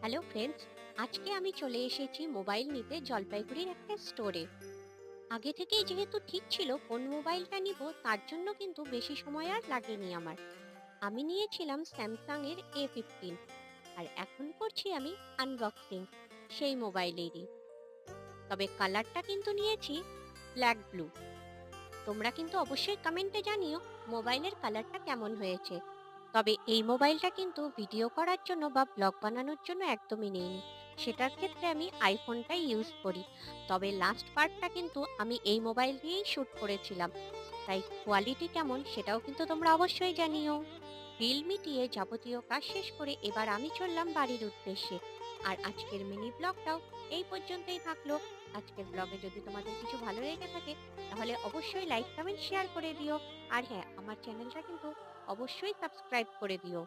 Hello friends, আজকে আমি চলে এসেছি মোবাইল নিতে জলপাইগুড়ির একটা স্টোরে। আগে থেকেই যেহেতু ঠিক ছিল কোন মোবাইলটা নিব, তার জন্য কিন্তু বেশি সময় আর লাগেনি আমার। আমি নিয়েছিলাম স্যামসাং এর A15, আর এখন করছি আমি আনবক্সিং সেই মোবাইলেরই। তবে কালারটা কিন্তু নিয়েছি ব্ল্যাক ব্লু। তোমরা কিন্তু অবশ্যই কমেন্টে জানিও মোবাইলের কালারটা কেমন হয়েছে। তবে এই মোবাইলটা কিন্তু ভিডিও করার জন্য বা ব্লগ বানানোর জন্য একদমই নেইনি। সেটার ক্ষেত্রে আমি আইফোনটাই ইউজ করি। তবে লাস্ট পার্টটা কিন্তু আমি এই মোবাইল দিয়েই শ্যুট করেছিলাম। তাই কোয়ালিটি কেমন সেটাও কিন্তু তোমরা অবশ্যই জানিও। বিল মিটিয়ে যাবতীয় কাজ শেষ করে এবার আমি চললাম বাড়ির উদ্দেশ্যে। আর আজকের মিনি ব্লগটাও এই পর্যন্তই থাকলো। আজকের ব্লগে যদি তোমাদের কিছু ভালো লেগে থাকে, তাহলে অবশ্যই লাইক কমেন্ট শেয়ার করে দিও। আর হ্যাঁ, আমার চ্যানেলটা কিন্তু অবশ্যই সাবস্ক্রাইব করে দিও।